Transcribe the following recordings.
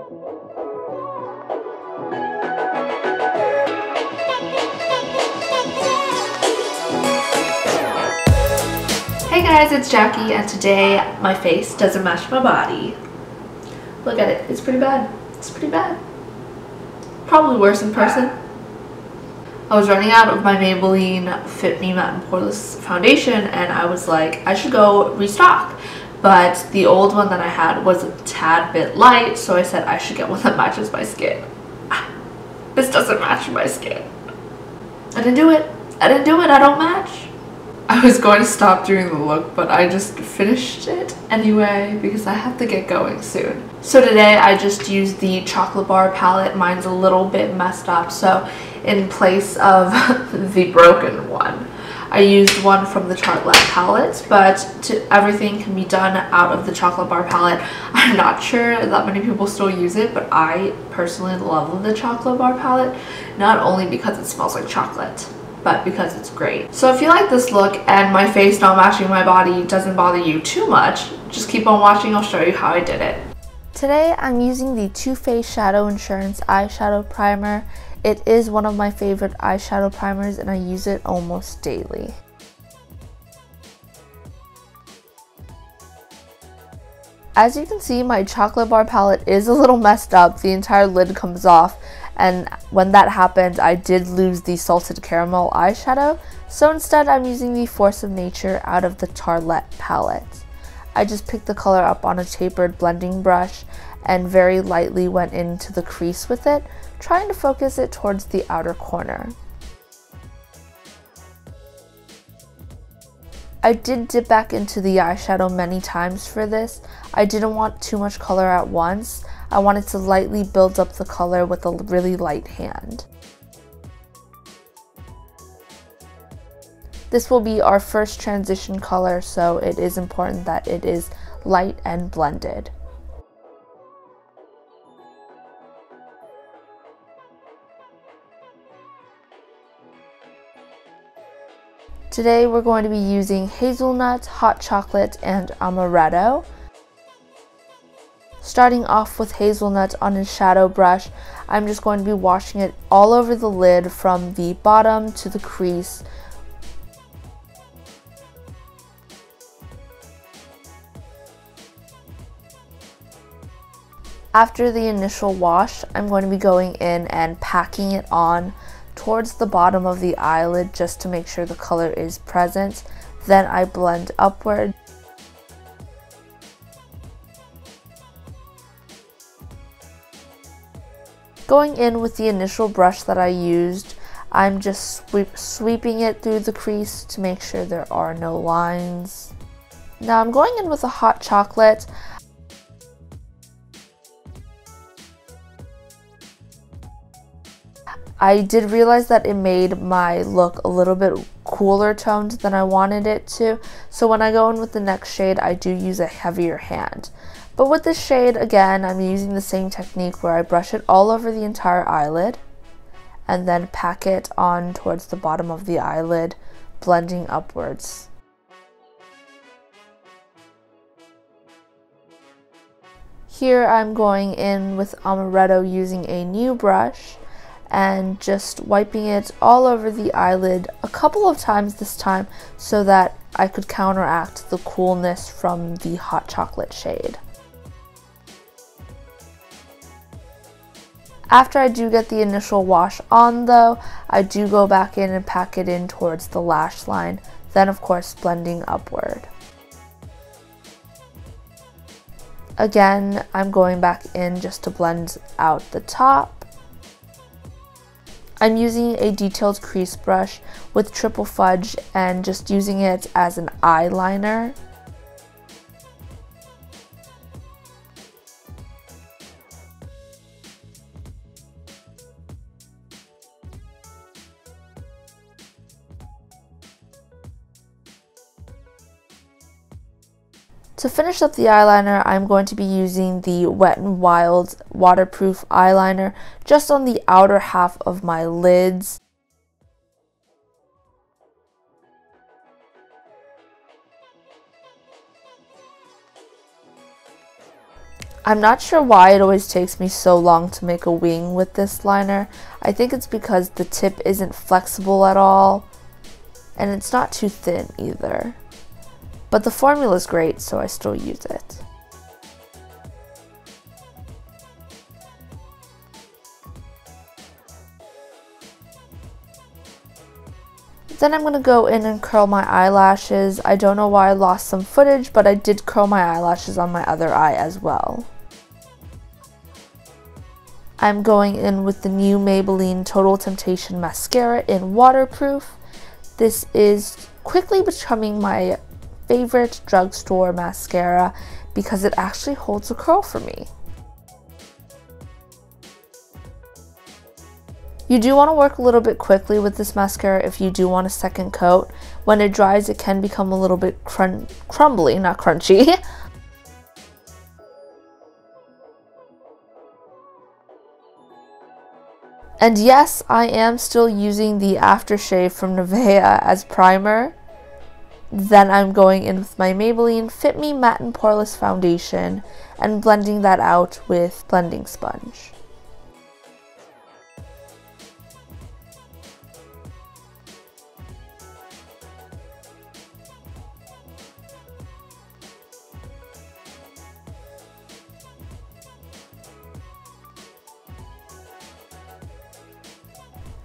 Hey guys, it's Jacky, and today my face doesn't match my body. Look at it. It's pretty bad. It's pretty bad. Probably worse in person. I was running out of my Maybelline Fit Me Matte and Poreless foundation, and I was like, I should go restock. But the old one that I had was a tad bit light, so I said I should get one that matches my skin. This doesn't match my skin. I didn't do it. I didn't do it. I don't match. I was going to stop doing the look, but I just finished it anyway because I have to get going soon. So today I just used the chocolate bar palette. Mine's a little bit messed up, so in place of the broken one, I used one from the Tartlette palette, but everything can be done out of the chocolate bar palette. I'm not sure that many people still use it, but I personally love the chocolate bar palette, not only because it smells like chocolate, but because it's great. So if you like this look and my face not matching my body doesn't bother you too much, just keep on watching. I'll show you how I did it. Today I'm using the Too Faced Shadow Insurance eyeshadow primer. It is one of my favorite eyeshadow primers and I use it almost daily. As you can see, my chocolate bar palette is a little messed up. The entire lid comes off, and when that happened, I did lose the Salted Caramel eyeshadow, so instead I'm using the Force of Nature out of the Tartlette palette. I just picked the color up on a tapered blending brush and very lightly went into the crease with it, trying to focus it towards the outer corner. I did dip back into the eyeshadow many times for this. I didn't want too much color at once. I wanted to lightly build up the color with a really light hand. This will be our first transition color, so it is important that it is light and blended. Today we're going to be using Hazelnut, Hot Chocolate, and Amaretto. Starting off with Hazelnut on a shadow brush, I'm just going to be washing it all over the lid from the bottom to the crease. After the initial wash, I'm going to be going in and packing it on towards the bottom of the eyelid just to make sure the color is present. Then I blend upward. Going in with the initial brush that I used, I'm just sweeping it through the crease to make sure there are no lines. Now I'm going in with a hot chocolate. I did realize that it made my look a little bit cooler toned than I wanted it to, so when I go in with the next shade, I do use a heavier hand. But with this shade, again, I'm using the same technique where I brush it all over the entire eyelid and then pack it on towards the bottom of the eyelid, blending upwards. Here I'm going in with Amaretto using a new brush and just wiping it all over the eyelid a couple of times this time so that I could counteract the coolness from the hot chocolate shade. After I do get the initial wash on though, I do go back in and pack it in towards the lash line, then of course blending upward. Again, I'm going back in just to blend out the top. I'm using a detailed crease brush with Triple Fudge and just using it as an eyeliner. To finish up the eyeliner, I'm going to be using the Wet n Wild waterproof eyeliner just on the outer half of my lids. I'm not sure why it always takes me so long to make a wing with this liner. I think it's because the tip isn't flexible at all, and it's not too thin either. But the formula is great, so I still use it. Then I'm going to go in and curl my eyelashes. I don't know why I lost some footage, but I did curl my eyelashes on my other eye as well. I'm going in with the new Maybelline Total Temptation Mascara in Waterproof. This is quickly becoming my favorite drugstore mascara because it actually holds a curl for me. You do want to work a little bit quickly with this mascara if you do want a second coat. When it dries, it can become a little bit crumbly, not crunchy. And yes, I am still using the aftershave from Nivea as primer. Then I'm going in with my Maybelline Fit Me Matte and Poreless Foundation and blending that out with blending sponge.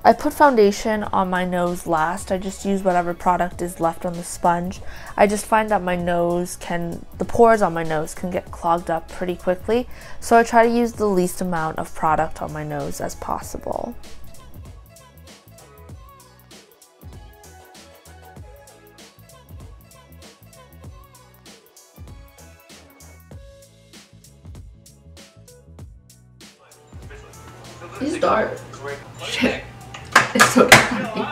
I put foundation on my nose last. I just use whatever product is left on the sponge. I just find that the pores on my nose can get clogged up pretty quickly, so I try to use the least amount of product on my nose as possible. It's dark. Shit. It's so funny.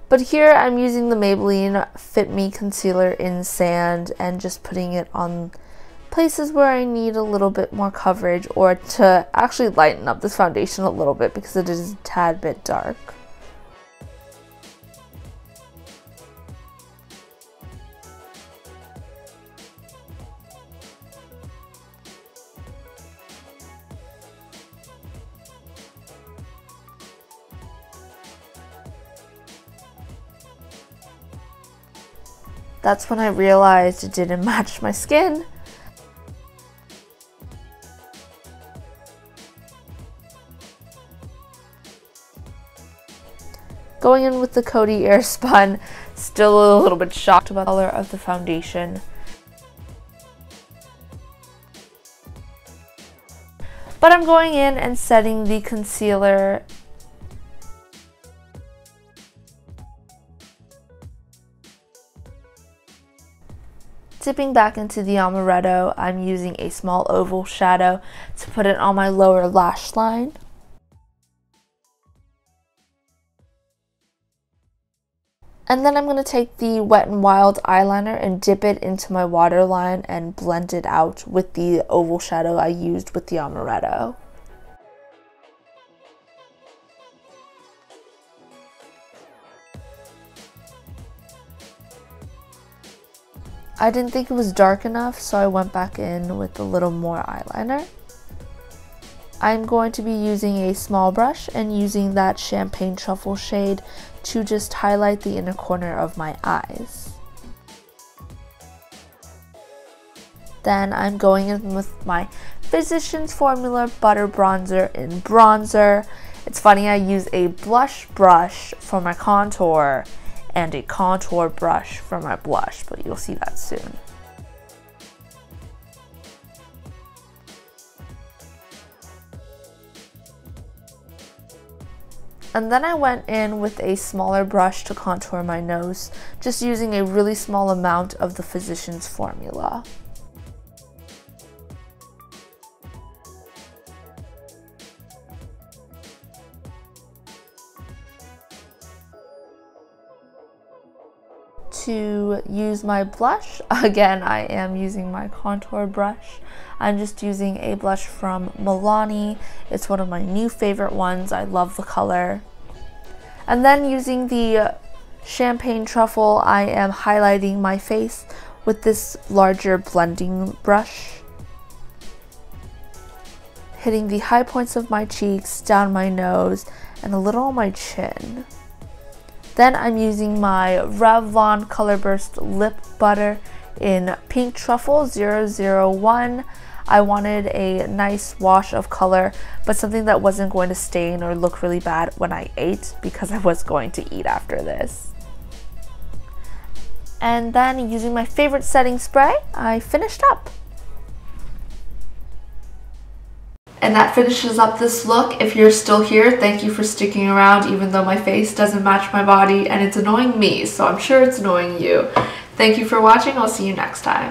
But here I'm using the Maybelline Fit Me Concealer in Sand and just putting it on places where I need a little bit more coverage or to actually lighten up this foundation a little bit because it is a tad bit dark. That's when I realized it didn't match my skin. Going in with the Coty Airspun, still a little bit shocked about the color of the foundation. But I'm going in and setting the concealer. Dipping back into the Amaretto, I'm using a small oval shadow to put it on my lower lash line. And then I'm going to take the Wet n Wild eyeliner and dip it into my waterline and blend it out with the oval shadow I used with the Amaretto. I didn't think it was dark enough, so I went back in with a little more eyeliner. I'm going to be using a small brush and using that Champagne Truffle shade to just highlight the inner corner of my eyes. Then I'm going in with my Physicians Formula Butter Bronzer in Bronzer. It's funny, I use a blush brush for my contour and a contour brush for my blush, but you'll see that soon. And then I went in with a smaller brush to contour my nose, just using a really small amount of the Physicians Formula. to use my blush. Again, I am using my contour brush. I'm just using a blush from Milani. It's one of my new favorite ones. I love the color. And then using the Champagne Truffle, I am highlighting my face with this larger blending brush. Hitting the high points of my cheeks, down my nose, and a little on my chin. Then I'm using my Revlon Color Burst Lip Butter in Pink Truffle 001. I wanted a nice wash of color, but something that wasn't going to stain or look really bad when I ate, because I was going to eat after this. And then using my favorite setting spray, I finished up. And that finishes up this look. If you're still here, thank you for sticking around, even though my face doesn't match my body and it's annoying me, so I'm sure it's annoying you. Thank you for watching. I'll see you next time.